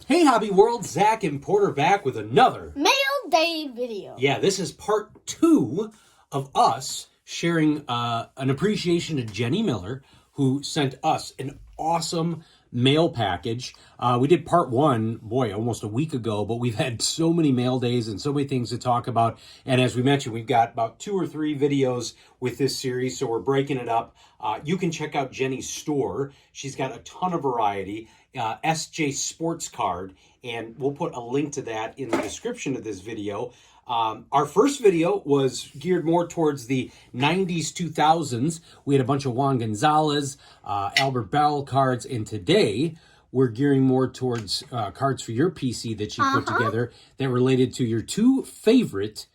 Hey Hobby World, Zach and Porter back with another Mail Day video. Yeah, this is part 2 of us sharing an appreciation to Jenny Miller, who sent us an awesome mail package. We did part 1, boy, almost a week ago, but we've had so many mail days and so many things to talk about. And as we mentioned, we've got about 2 or 3 videos with this series, so we're breaking it up. You can check out Jenny's store. She's got a ton of variety. SJ Sports Card, and we'll put a link to that in the description of this video. Our first video was geared more towards the 90s, 2000s. We had a bunch of Juan Gonzalez, Albert Bell cards, and today we're gearing more towards cards for your PC that you put together that related to your 2 favorite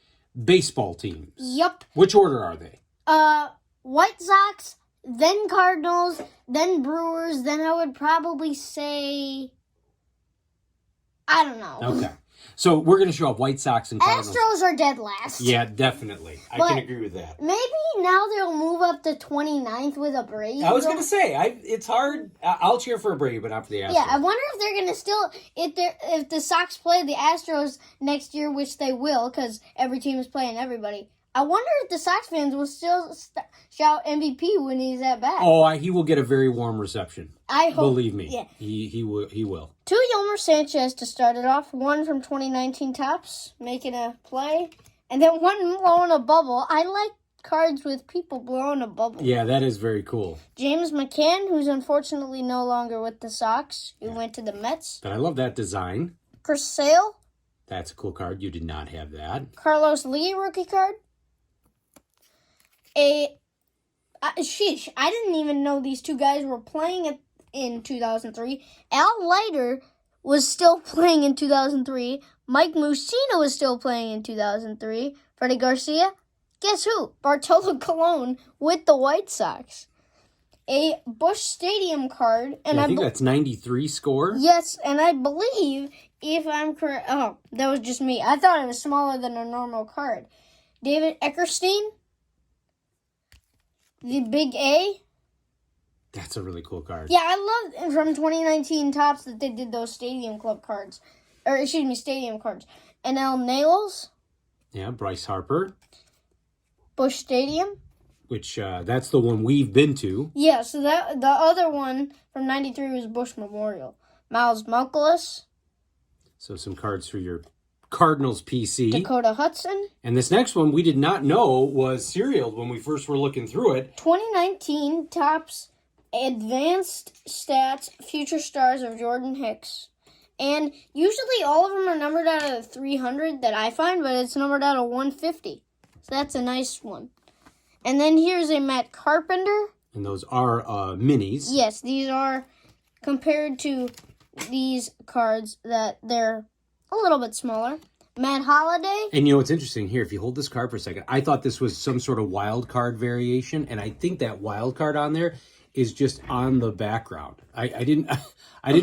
baseball teams. Yep. Which order are they? White Sox, then Cardinals, then Brewers, then I would probably say, I don't know. Okay. So we're going to show up White Sox and Cardinals. Astros are dead last. Yeah, definitely. I can agree with that. Maybe now they'll move up to 29th with a Brave. I was going to say, it's hard. I'll cheer for a Brave, but not for the Astros. Yeah, I wonder if they're going to still, if the Sox play the Astros next year, which they will, because every team is playing everybody. I wonder if the Sox fans will still shout MVP when he's at bat. Oh, he will get a very warm reception. I hope. Believe me. Yeah. He will. 2 Yolmer Sanchez to start it off. 1 from 2019 Topps, making a play. And then 1 blowing a bubble. I like cards with people blowing a bubble. Yeah, that is very cool. James McCann, who's unfortunately no longer with the Sox, who went to the Mets. But I love that design. Chris Sale. That's a cool card. You did not have that. Carlos Lee, rookie card. Sheesh, I didn't even know these 2 guys were playing in 2003. Al Leiter was still playing in 2003. Mike Mussina was still playing in 2003. Freddie Garcia, guess who? Bartolo Colon with the White Sox. A Busch Stadium card. And I think that's 93 score. Yes, and I believe, if I'm correct, oh, that was just me. I thought it was smaller than a normal card. David Eckerstein. The Big A. That's a really cool card. Yeah, I love from 2019 Topps that they did those Stadium Club cards. Or, excuse me, Stadium cards. NL Nails. Yeah, Bryce Harper. Busch Stadium. Which, that's the one we've been to. Yeah, so the other one from 93 was Busch Memorial. Miles Mikolas. So some cards for your Cardinals PC. Dakota Hudson. And this next one we did not know was serialed when we first were looking through it. 2019 Topps Advanced Stats Future Stars of Jordan Hicks. And usually all of them are numbered out of 300 that I find, but it's numbered out of 150. So that's a nice one. And then here's a Matt Carpenter. And those are minis. Yes, these are compared to these cards that they're a little bit smaller. Matt Holliday. And you know what's interesting here, if you hold this card for a second, I thought this was some sort of wild card variation, and I think that wild card on there is just on the background. I didn't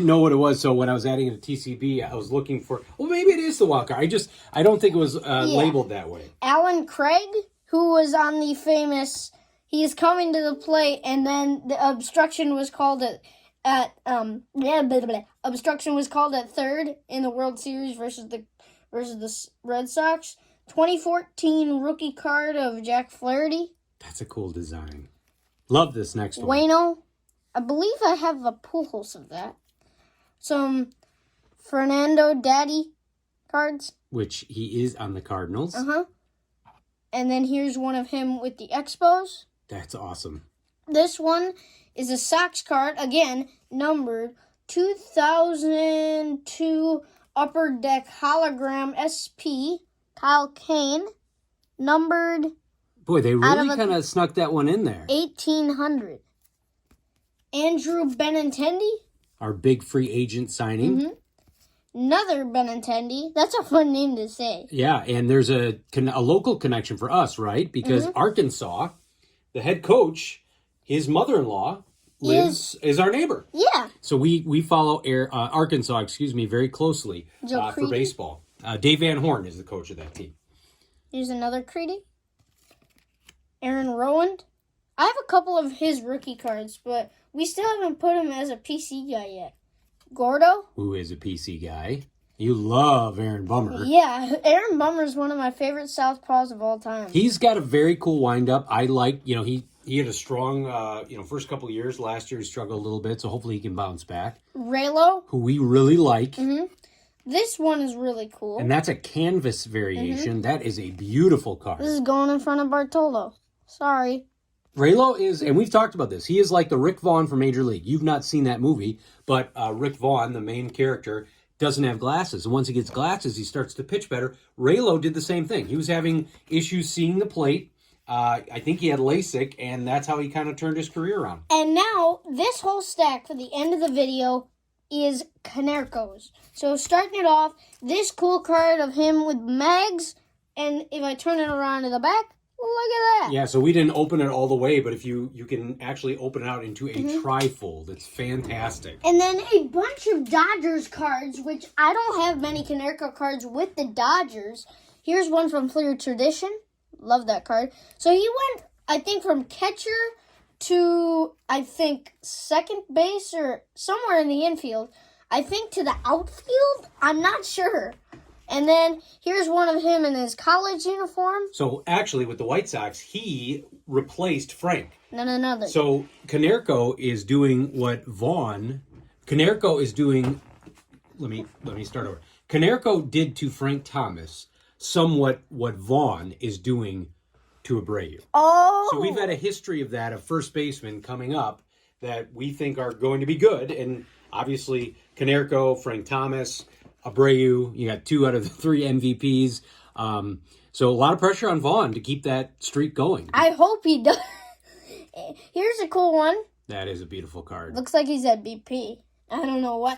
know what it was, so when I was adding it to TCB, I was looking for, well, maybe it is the wild card. I don't think it was labeled that way. Alan Craig, who was on the famous, he is coming to the plate, and then the obstruction was called obstruction was called at third in the World Series versus the Red Sox. 2014 rookie card of Jack Flaherty. That's a cool design. Love this next one. Waino. I believe I have a Pujols of that. Some Fernando Daddy cards. Which he is on the Cardinals. And then here's one of him with the Expos. That's awesome. This one is a Sox card, again, numbered 2002 Upper Deck Hologram SP, Kyle Kane, numbered... Boy, they really kind of snuck that one in there. 1800. Andrew Benintendi. Our big free agent signing. Another Benintendi. That's a fun name to say. Yeah, and there's a local connection for us, right? Because Arkansas, the head coach, his mother-in-law is our neighbor. Yeah. So we follow Arkansas, very closely for baseball. Dave Van Horn is the coach of that team. Here's another Creedy. Aaron Rowand. I have a couple of his rookie cards, but we still haven't put him as a PC guy yet. Gordo? who is a PC guy. You love Aaron Bummer. Yeah, Aaron Bummer is one of my favorite Southpaws of all time. He's got a very cool windup. I like, he had a strong, first couple of years. Last year he struggled a little bit, so hopefully he can bounce back. Raylo? Who we really like. This one is really cool. And that's a canvas variation. That is a beautiful card. This is going in front of Bartolo. Sorry. Raylo is, and we've talked about this, he is like the Rick Vaughn from Major League. You've not seen that movie, but Rick Vaughn, the main character, doesn't have glasses. And once he gets glasses, he starts to pitch better. Raylo did the same thing. He was having issues seeing the plate. I think he had LASIK, and that's how he kind of turned his career around. And now, this whole stack for the end of the video is Konerko's. So starting it off, this cool card of him with mags, and if I turn it around to the back, look at that. Yeah, so we didn't open it all the way, but if you can actually open it out into a trifold, it's fantastic. And then a bunch of Dodgers cards, which I don't have many Konerko cards with the Dodgers. Here's one from Fleer Tradition. Love that card. So he went, I think, from catcher to, I think, second base or somewhere in the infield. I think to the outfield? I'm not sure. And then here's one of him in his college uniform. So actually, with the White Sox, he replaced Frank. No. So Konerko is doing what Vaughn. Konerko is doing. Let me start over. Konerko did to Frank Thomas somewhat what Vaughn is doing to Abreu. Oh. So we've had a history of that, of first basemen coming up that we think are going to be good. And obviously, Konerko, Frank Thomas, Abreu, you got 2 out of the 3 MVPs. So a lot of pressure on Vaughn to keep that streak going. I hope he does. Here's a cool one. That is a beautiful card. Looks like he's at BP. I don't know why.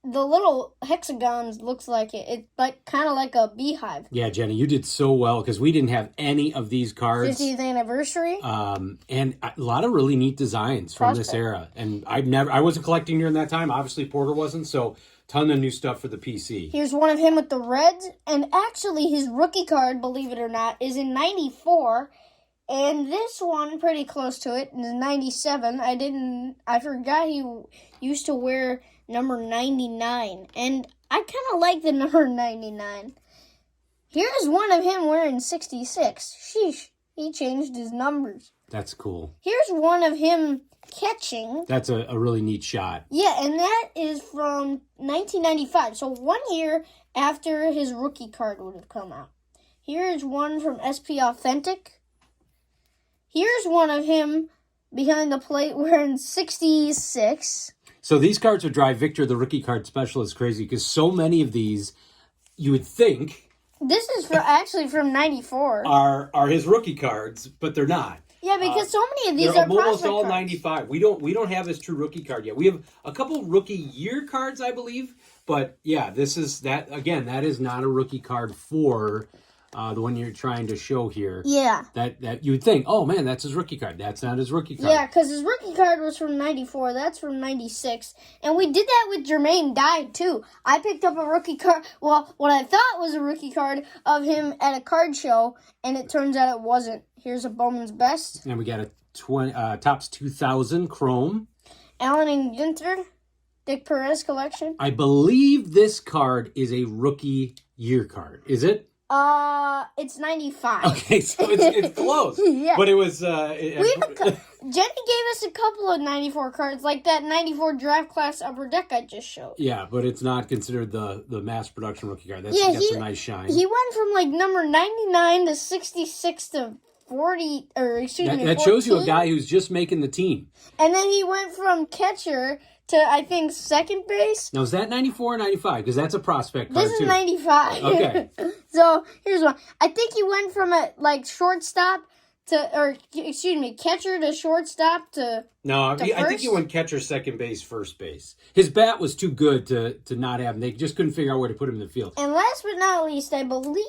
The little hexagons looks like it. It's like kind of like a beehive. Yeah, Jenny, you did so well because we didn't have any of these cards. 50th anniversary. And a lot of really neat designs from this era. And I wasn't collecting during that time. Obviously, Porter wasn't. So ton of new stuff for the PC. Here's one of him with the Reds. And actually, his rookie card, believe it or not, is in 94. And this one, pretty close to it, is 97. I forgot he used to wear number 99. And I kind of like the number 99. Here's one of him wearing 66. Sheesh, he changed his numbers. That's cool. Here's one of him catching. That's a really neat shot. Yeah, and that is from 1995. So 1 year after his rookie card would have come out. Here's one from SP Authentic. Here's one of him behind the plate wearing 66. So these cards would drive Victor, the rookie card specialist, crazy because so many of these, you would think, This is actually from 94. are his rookie cards, but they're not. Yeah, because so many of these They're are almost prospect all cards. 95. We don't have his true rookie card yet. We have a couple rookie year cards, I believe, but yeah, this is that again. That is not a rookie card for the one you're trying to show here. Yeah. That you would think, oh man, that's his rookie card. That's not his rookie card. Yeah, because his rookie card was from 94. That's from 96. And we did that with Jermaine Died, too. I picked up a rookie card, well, what I thought was a rookie card of him at a card show, and it turns out it wasn't. Here's a Bowman's Best. And we got a Topps 2000 Chrome. Allen and Ginter, Dick Perez collection. I believe this card is a rookie year card. Is it? It's 95. Okay, so it's close. Yeah. But it was... Jenny gave us a couple of 94 cards, like that 94 draft class upper deck I just showed. Yeah, but it's not considered the mass production rookie card. That's a nice shine. He went from like number 99 to 66 to 40, or excuse me, that 14. shows you a guy who's just making the team. And then he went from catcher to, I think, second base. Now, is that 94 or 95? Because that's a prospect card, This is too. 95. Okay. So, here's one. I think he went from a, like, shortstop to, or, excuse me, catcher to shortstop to... No, I think first? he went catcher, second base, first base. His bat was too good to not have him. They just couldn't figure out where to put him in the field. And last but not least, I believe,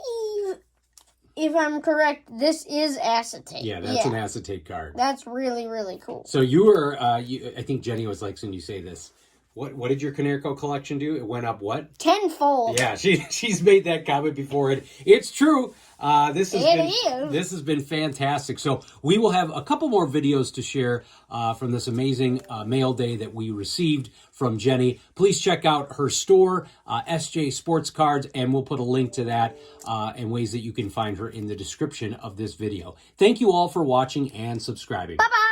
if I'm correct, this is acetate. Yeah, that's an acetate card. That's really, really cool. So you were, I think Jenny was like, when you say this, What did your Canerco collection do? It went up what? Tenfold. Yeah, she's made that comment before. It's true. This has been fantastic. So we will have a couple more videos to share from this amazing mail day that we received from Jenny. Please check out her store, SJ Sports Cards, and we'll put a link to that and ways that you can find her in the description of this video. Thank you all for watching and subscribing. Bye-bye.